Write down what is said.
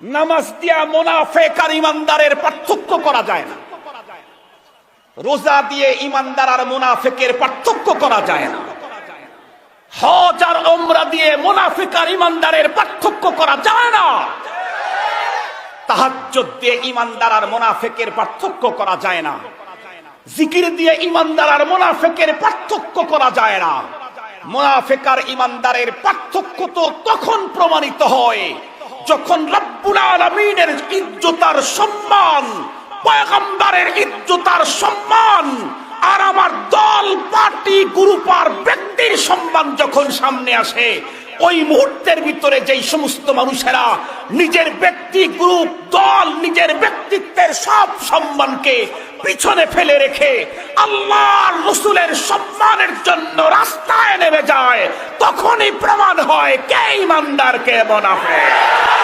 নামাজ দিয়া মুনাফিক আর ইমানদারের পার্থক্য করা যায় না। রোজা দিয়ে ইমানদার আর মুনাফিকের পার্থক্য করা যায় না। হজ আর উমরা দিয়ে মুনাফিক আর ইমানদারের পার্থক্য করা যায় না। তাহাজ্জুদ দিয়ে ইমানদার আর মুনাফিকের পার্থক্য করা যায় না। জিকির দিয়ে ইমানদার আর মুনাফিকের পার্থক্য করা যায় না। মুনাফিক আর ইমানদারের পার্থক্য তো তখন প্রমাণিত হয় যখন রব্বুল আলামিনের ইজ্জত আর সম্মান, পয়গম্বরের ইজ্জত আর সম্মান, আর আমার দল, পার্টি, গ্রুপ আর ব্যক্তির সম্মান যখন সামনে আসে, ওই মুহূর্তের ভিতরে যেই সমস্ত মানুষেরা নিজের ব্যক্তি, গ্রুপ, দল, নিজের ব্যক্তিত্বের সব সম্মানকে পিছনে ফেলে রেখে আল্লাহর রাসূলের সম্মানের জন্য রাস্তায় নেমে যায়, তখনই প্রমাণ হয় কে ইমানদার কে মুনাফিক।